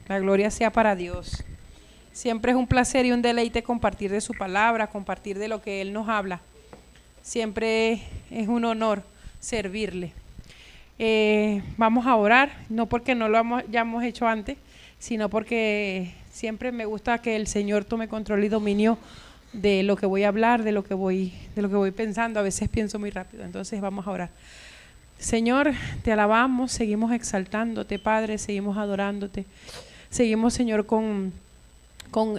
La gloria sea para Dios. Siempre es un placer y un deleite compartir de su palabra, compartir de lo que Él nos habla. Siempre es un honor servirle. Vamos a orar, no porque no lo hayamos hecho antes, sino porque siempre me gusta que el Señor tome control y dominio de lo que voy a hablar, de lo que voy pensando. A veces pienso muy rápido, entonces vamos a orar. Señor, te alabamos, seguimos exaltándote, Padre, seguimos adorándote. Seguimos, Señor, con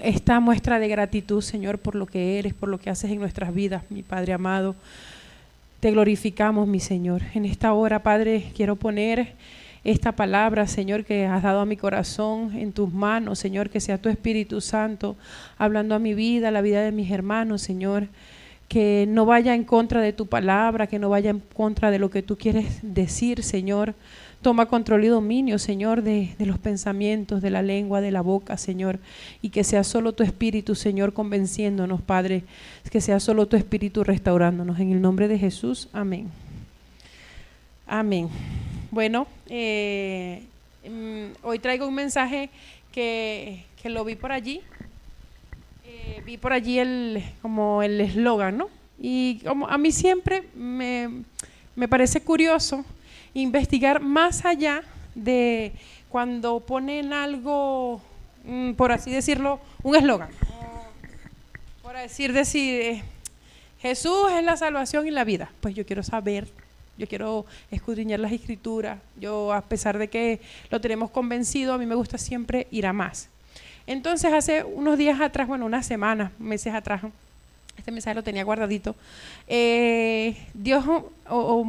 esta muestra de gratitud, Señor, por lo que eres, por lo que haces en nuestras vidas, mi Padre amado. Te glorificamos, mi Señor. En esta hora, Padre, quiero poner esta palabra, Señor, que has dado a mi corazón en tus manos, Señor, que sea tu Espíritu Santo hablando a mi vida, a la vida de mis hermanos, Señor. Que no vaya en contra de tu palabra, que no vaya en contra de lo que tú quieres decir, Señor. Toma control y dominio, Señor, de los pensamientos, de la lengua, de la boca, Señor. Y que sea solo tu Espíritu, Señor, convenciéndonos, Padre. Que sea solo tu Espíritu restaurándonos. En el nombre de Jesús, amén. Amén. Bueno, hoy traigo un mensaje que lo vi por allí. Vi por allí como el eslogan, ¿no? Y como a mí siempre me parece curioso investigar más allá de cuando ponen algo, por así decirlo, un eslogan. Por decir, Jesús es la salvación y la vida. Pues yo quiero saber, yo quiero escudriñar las escrituras. Yo, a pesar de que lo tenemos convencido, a mí me gusta siempre ir a más. Entonces hace unos días atrás, bueno, unas semanas, meses atrás, este mensaje lo tenía guardadito, Dios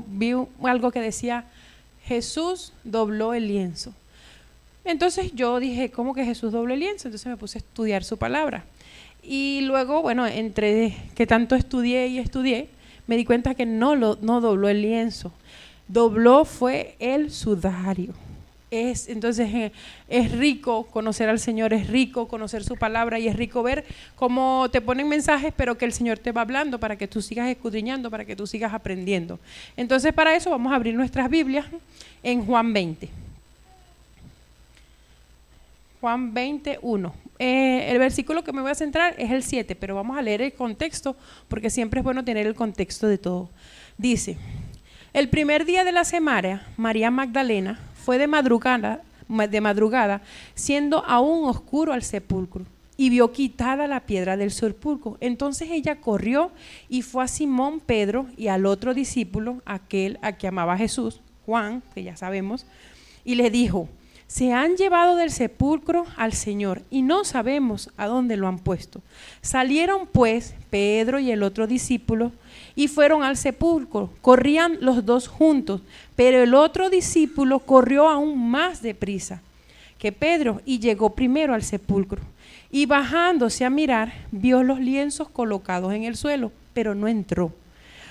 vi algo que decía, Jesús dobló el lienzo. Entonces yo dije, ¿cómo que Jesús dobló el lienzo? Entonces me puse a estudiar su palabra. Y luego, bueno, entre que tanto estudié y estudié, me di cuenta que no dobló el lienzo, dobló fue el sudario. Entonces es rico conocer al Señor, es rico conocer su palabra y es rico ver cómo te ponen mensajes, pero que el Señor te va hablando para que tú sigas escudriñando, para que tú sigas aprendiendo. Entonces para eso vamos a abrir nuestras Biblias en Juan 20. Juan 21. El versículo que me voy a centrar es el 7, pero vamos a leer el contexto porque siempre es bueno tener el contexto de todo. Dice, el primer día de la semana, María Magdalena fue de madrugada, siendo aún oscuro al sepulcro, y vio quitada la piedra del sepulcro. Entonces ella corrió y fue a Simón Pedro y al otro discípulo, aquel a que amaba Jesús, Juan, que ya sabemos, y le dijo, se han llevado del sepulcro al Señor y no sabemos a dónde lo han puesto. Salieron pues Pedro y el otro discípulo y fueron al sepulcro. Corrían los dos juntos, pero el otro discípulo corrió aún más deprisa que Pedro y llegó primero al sepulcro. Y bajándose a mirar, vio los lienzos colocados en el suelo, pero no entró.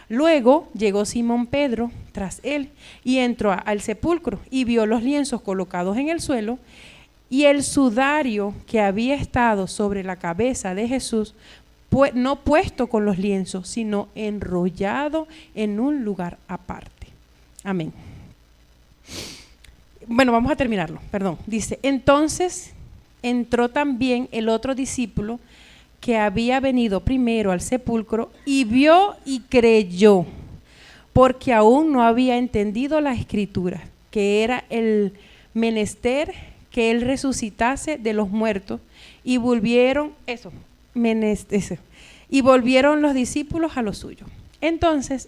Luego llegó Simón Pedro tras él y entró al sepulcro y vio los lienzos colocados en el suelo y el sudario que había estado sobre la cabeza de Jesús, no puesto con los lienzos, sino enrollado en un lugar aparte. Amén. Bueno, vamos a terminarlo, perdón. Dice, entonces entró también el otro discípulo que había venido primero al sepulcro y vio y creyó, porque aún no había entendido la escritura, que era el menester que él resucitase de los muertos, y volvieron los discípulos a lo suyo. Entonces,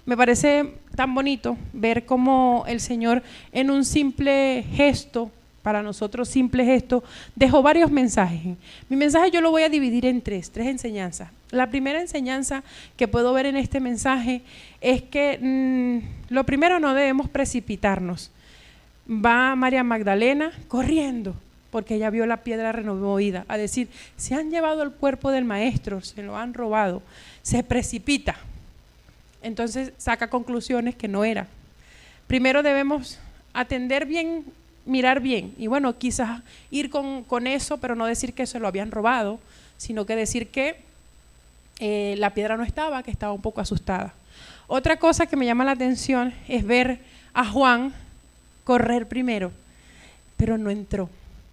me parece tan bonito ver cómo el Señor en un simple gesto, para nosotros simple gesto, dejó varios mensajes. Mi mensaje yo lo voy a dividir en tres enseñanzas. La primera enseñanza que puedo ver en este mensaje es que lo primero, no debemos precipitarnos. Va María Magdalena corriendo, porque ella vio la piedra removida, a decir, se han llevado el cuerpo del maestro, se lo han robado, se precipita. Entonces saca conclusiones que no era. Primero debemos atender bien, mirar bien, y bueno, quizás ir con eso, pero no decir que se lo habían robado, sino que decir que la piedra no estaba, que estaba un poco asustada. Otra cosa que me llama la atención es ver a Juan correr primero, pero no entró.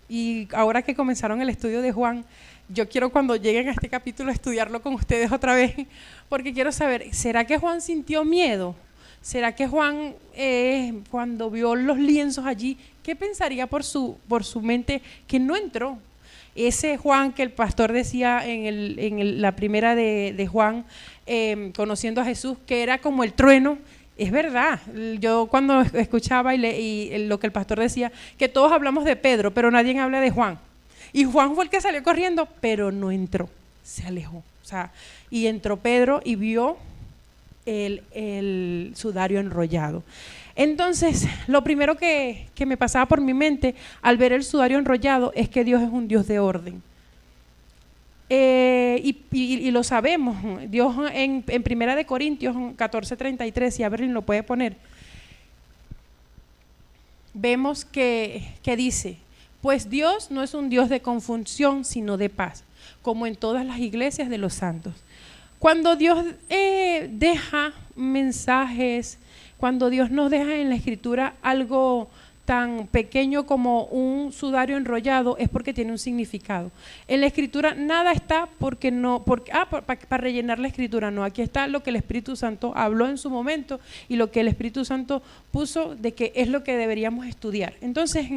Y ahora que comenzaron el estudio de Juan, yo quiero cuando lleguen a este capítulo estudiarlo con ustedes otra vez, porque quiero saber, ¿será que Juan sintió miedo? ¿Será que Juan, cuando vio los lienzos allí, qué pensaría por su mente que no entró? Ese Juan que el pastor decía la primera de Juan, conociendo a Jesús, que era como el trueno. Es verdad, yo cuando escuchaba y lo que el pastor decía, que todos hablamos de Pedro, pero nadie habla de Juan. Y Juan fue el que salió corriendo, pero no entró, se alejó. O sea, y entró Pedro y vio el sudario enrollado. Entonces, lo primero que me pasaba por mi mente al ver el sudario enrollado es que Dios es un Dios de orden. Y lo sabemos, Dios en Primera de Corintios 14:33, si Abril lo puede poner, vemos que dice, pues Dios no es un Dios de confusión, sino de paz, como en todas las iglesias de los santos. Cuando Dios deja mensajes, cuando Dios nos deja en la escritura algo tan pequeño como un sudario enrollado, es porque tiene un significado. En la escritura nada está para rellenar la escritura, no, aquí está lo que el Espíritu Santo habló en su momento y lo que el Espíritu Santo puso de que es lo que deberíamos estudiar. Entonces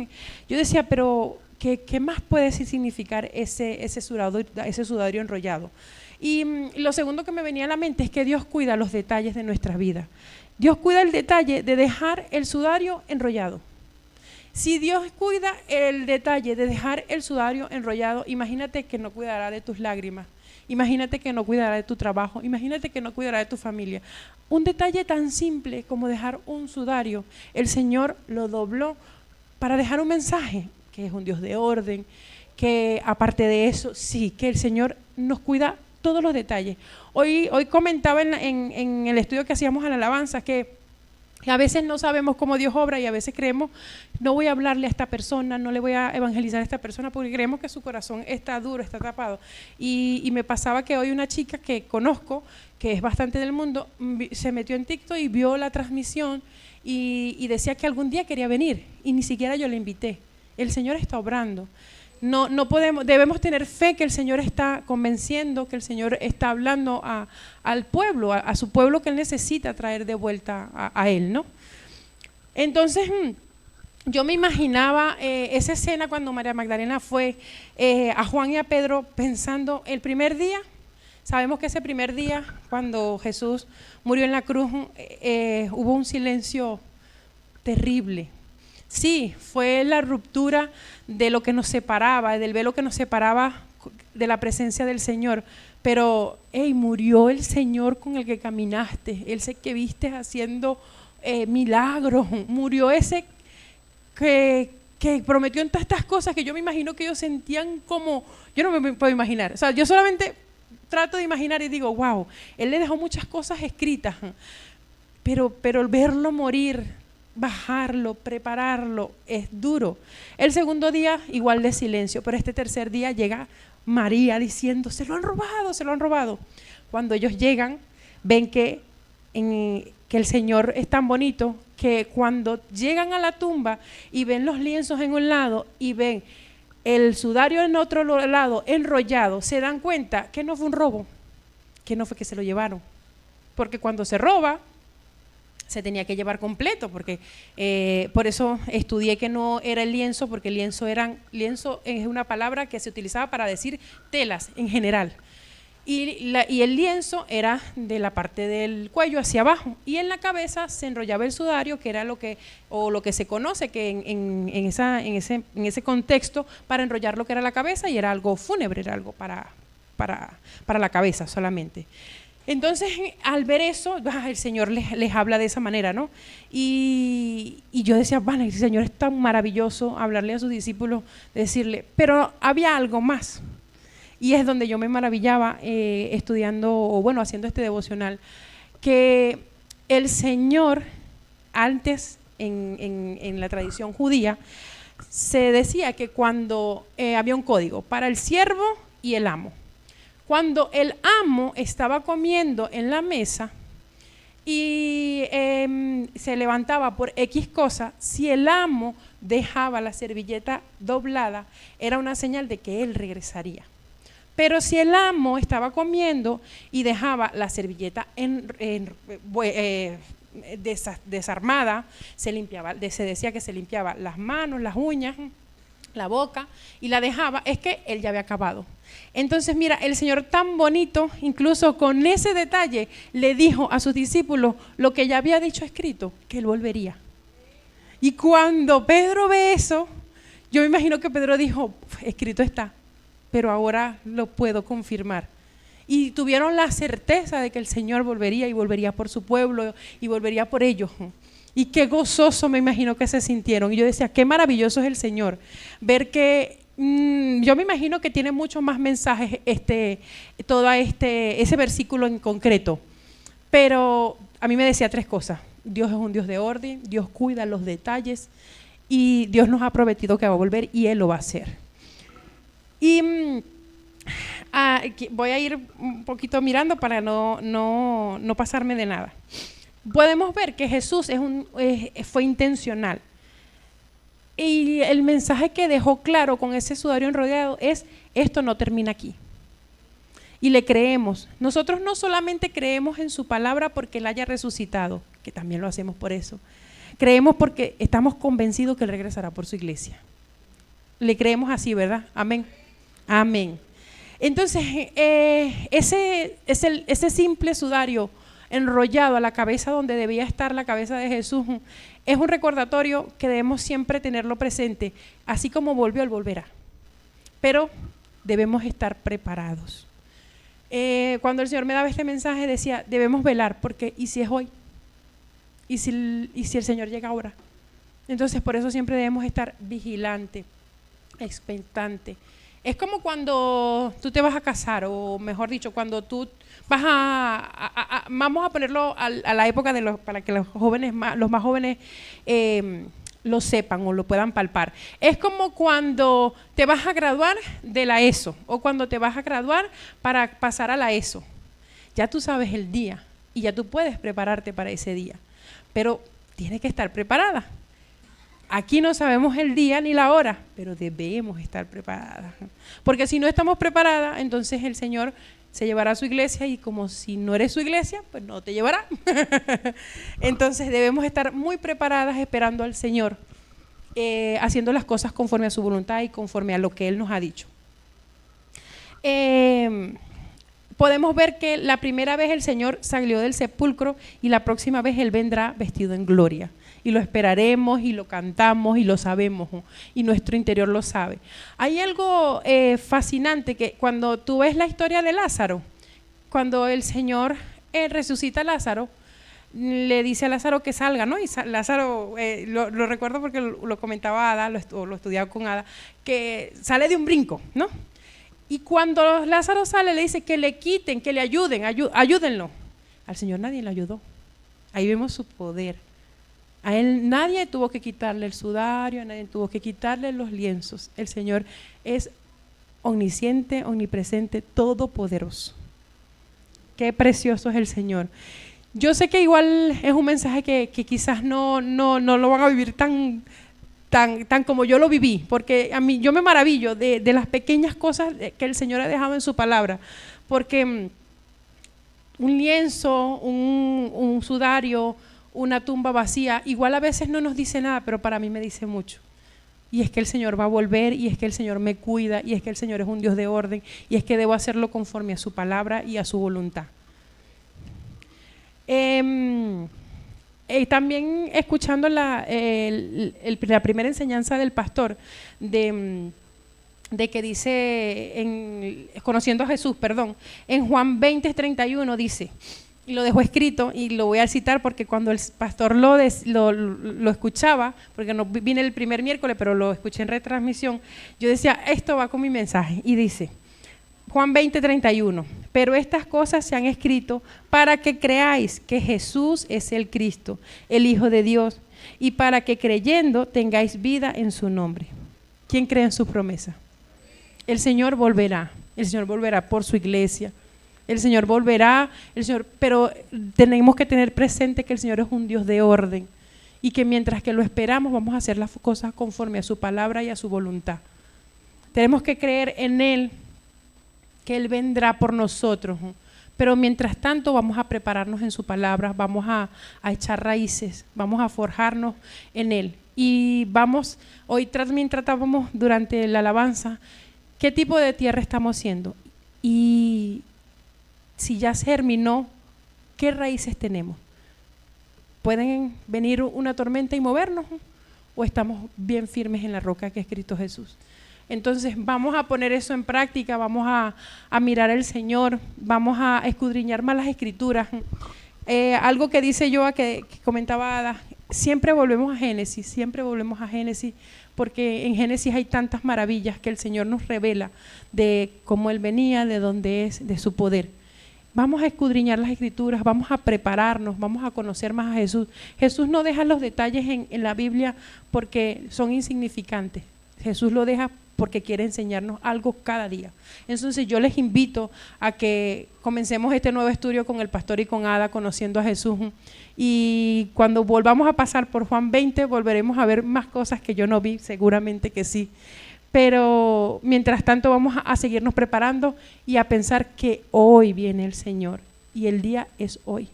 yo decía, pero ¿qué más puede significar ese sudario enrollado? Y lo segundo que me venía a la mente es que Dios cuida los detalles de nuestras vidas. Dios cuida el detalle de dejar el sudario enrollado. Si Dios cuida el detalle de dejar el sudario enrollado, imagínate que no cuidará de tus lágrimas, imagínate que no cuidará de tu trabajo, imagínate que no cuidará de tu familia. Un detalle tan simple como dejar un sudario, el Señor lo dobló para dejar un mensaje, que es un Dios de orden, que aparte de eso, sí, que el Señor nos cuida todos los detalles. Hoy comentaba en el estudio que hacíamos a la alabanza que a veces no sabemos cómo Dios obra y a veces creemos, no voy a hablarle a esta persona, no le voy a evangelizar a esta persona porque creemos que su corazón está duro, está tapado. Y me pasaba que hoy una chica que conozco, que es bastante del mundo, se metió en TikTok y vio la transmisión y decía que algún día quería venir y ni siquiera yo la invité. El Señor está obrando. No podemos, debemos tener fe que el Señor está convenciendo, que el Señor está hablando al pueblo, a su pueblo que Él necesita traer de vuelta a Él, ¿no? Entonces, yo me imaginaba esa escena cuando María Magdalena fue a Juan y a Pedro pensando el primer día. Sabemos que ese primer día, cuando Jesús murió en la cruz, hubo un silencio terrible. Sí, fue la ruptura de lo que nos separaba, del velo que nos separaba de la presencia del Señor. Pero, murió el Señor con el que caminaste, ese que viste haciendo milagros, murió ese que prometió en todas estas cosas que yo me imagino que ellos sentían como, yo no me puedo imaginar, o sea, yo solamente trato de imaginar y digo, wow, Él le dejó muchas cosas escritas, pero verlo morir, bajarlo, prepararlo, es duro. El segundo día igual de silencio, pero este tercer día llega María diciendo, se lo han robado, se lo han robado. Cuando ellos llegan, ven que el Señor es tan bonito que cuando llegan a la tumba y ven los lienzos en un lado y ven el sudario en otro lado enrollado, se dan cuenta que no fue un robo, que no fue que se lo llevaron, porque cuando se roba se tenía que llevar completo, porque por eso estudié que no era el lienzo, porque el lienzo es una palabra que se utilizaba para decir telas en general, y el lienzo era de la parte del cuello hacia abajo, y en la cabeza se enrollaba el sudario, que era lo que se conoce que en ese contexto, para enrollar lo que era la cabeza, y era algo fúnebre, era algo para la cabeza solamente. Entonces, al ver eso, el Señor les habla de esa manera, ¿no? Y yo decía, bueno, el Señor es tan maravilloso hablarle a sus discípulos, decirle, pero había algo más. Y es donde yo me maravillaba estudiando, o bueno, haciendo este devocional, que el Señor, antes en la tradición judía, se decía que cuando había un código para el siervo y el amo. Cuando el amo estaba comiendo en la mesa, y se levantaba por X cosa, si el amo dejaba la servilleta doblada, era una señal de que él regresaría. Pero si el amo estaba comiendo y dejaba la servilleta desarmada, se decía que se limpiaba las manos, las uñas, la boca, y la dejaba, es que él ya había acabado. Entonces mira, el Señor tan bonito, incluso con ese detalle, le dijo a sus discípulos lo que ya había dicho escrito, que él volvería. Y cuando Pedro ve eso, yo me imagino que Pedro dijo, escrito está, pero ahora lo puedo confirmar. Y tuvieron la certeza de que el Señor volvería, y volvería por su pueblo y volvería por ellos. Y qué gozoso me imagino que se sintieron. Y yo decía, qué maravilloso es el Señor. Ver que, yo me imagino que tiene muchos más mensajes ese versículo en concreto. Pero a mí me decía tres cosas. Dios es un Dios de orden, Dios cuida los detalles y Dios nos ha prometido que va a volver y Él lo va a hacer. Y voy a ir un poquito mirando para no pasarme de nada. Podemos ver que Jesús fue intencional. Y el mensaje que dejó claro con ese sudario enrollado es, esto no termina aquí. Y le creemos. Nosotros no solamente creemos en su palabra porque Él haya resucitado, que también lo hacemos por eso. Creemos porque estamos convencidos que Él regresará por su iglesia. Le creemos así, ¿verdad? Amén. Amén. Entonces, ese simple sudario enrollado a la cabeza donde debía estar la cabeza de Jesús es un recordatorio que debemos siempre tenerlo presente. Así como volvió, Él volverá. Pero debemos estar preparados. Cuando el Señor me daba este mensaje decía, debemos velar, porque ¿y si es hoy? ¿Y si el Señor llega ahora? Entonces por eso siempre debemos estar vigilantes, expectantes. Es como cuando tú te vas a casar, o mejor dicho, cuando tú vas vamos a ponerlo a la época para que los más jóvenes lo sepan o lo puedan palpar. Es como cuando te vas a graduar de la ESO o cuando te vas a graduar para pasar a la ESO. Ya tú sabes el día y ya tú puedes prepararte para ese día, pero tienes que estar preparada. Aquí no sabemos el día ni la hora, pero debemos estar preparadas. Porque si no estamos preparadas, entonces el Señor se llevará a su iglesia y como si no eres su iglesia, pues no te llevará. Entonces debemos estar muy preparadas esperando al Señor, haciendo las cosas conforme a su voluntad y conforme a lo que Él nos ha dicho. Podemos ver que la primera vez el Señor salió del sepulcro y la próxima vez Él vendrá vestido en gloria. Y lo esperaremos y lo cantamos y lo sabemos y nuestro interior lo sabe. Hay algo fascinante que cuando tú ves la historia de Lázaro, cuando el Señor resucita a Lázaro, le dice a Lázaro que salga, ¿no? Y Lázaro, lo recuerdo porque lo comentaba Ada, lo estudiaba con Ada, que sale de un brinco, ¿no? Y cuando Lázaro sale le dice que le quiten, que le ayuden, ayúdenlo. Al Señor nadie le ayudó. Ahí vemos su poder. A Él nadie tuvo que quitarle el sudario, nadie tuvo que quitarle los lienzos. El Señor es omnisciente, omnipresente, todopoderoso. Qué precioso es el Señor. Yo sé que igual es un mensaje que quizás no lo van a vivir tan como yo lo viví, porque a mí yo me maravillo de las pequeñas cosas que el Señor ha dejado en su palabra, porque un lienzo, un sudario, una tumba vacía, igual a veces no nos dice nada, pero para mí me dice mucho. Y es que el Señor va a volver, y es que el Señor me cuida, y es que el Señor es un Dios de orden, y es que debo hacerlo conforme a su palabra y a su voluntad. También escuchando la primera enseñanza del pastor de que dice, conociendo a Jesús, en Juan 20:31 dice, y lo dejó escrito y lo voy a citar porque cuando el pastor lo escuchaba, porque no vine el primer miércoles, pero lo escuché en retransmisión, yo decía, esto va con mi mensaje, y dice, Juan 20:31, pero estas cosas se han escrito para que creáis que Jesús es el Cristo, el Hijo de Dios, y para que creyendo tengáis vida en su nombre. ¿Quién cree en su promesa? El Señor volverá por su iglesia. El Señor volverá, pero tenemos que tener presente que el Señor es un Dios de orden y que mientras que lo esperamos vamos a hacer las cosas conforme a su palabra y a su voluntad. Tenemos que creer en Él, que Él vendrá por nosotros, pero mientras tanto vamos a prepararnos en su palabra, vamos a echar raíces, vamos a forjarnos en Él. Y hoy también tratábamos durante la alabanza, ¿qué tipo de tierra estamos siendo? Y si ya se germinó, ¿qué raíces tenemos? ¿Pueden venir una tormenta y movernos? ¿O estamos bien firmes en la roca que es Cristo Jesús? Entonces vamos a poner eso en práctica, vamos a mirar al Señor, vamos a escudriñar más las Escrituras. Algo que dice Joa, que comentaba Ada, siempre volvemos a Génesis, porque en Génesis hay tantas maravillas que el Señor nos revela de cómo Él venía, de dónde es, de su poder. Vamos a escudriñar las Escrituras, vamos a prepararnos, vamos a conocer más a Jesús. Jesús no deja los detalles en la Biblia porque son insignificantes. Jesús lo deja porque quiere enseñarnos algo cada día. Entonces yo les invito a que comencemos este nuevo estudio con el pastor y con Ada, conociendo a Jesús. Y cuando volvamos a pasar por Juan 20, volveremos a ver más cosas que yo no vi, seguramente que sí. Pero mientras tanto vamos a seguirnos preparando y a pensar que hoy viene el Señor y el día es hoy.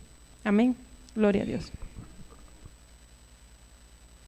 Amén. Gloria a Dios.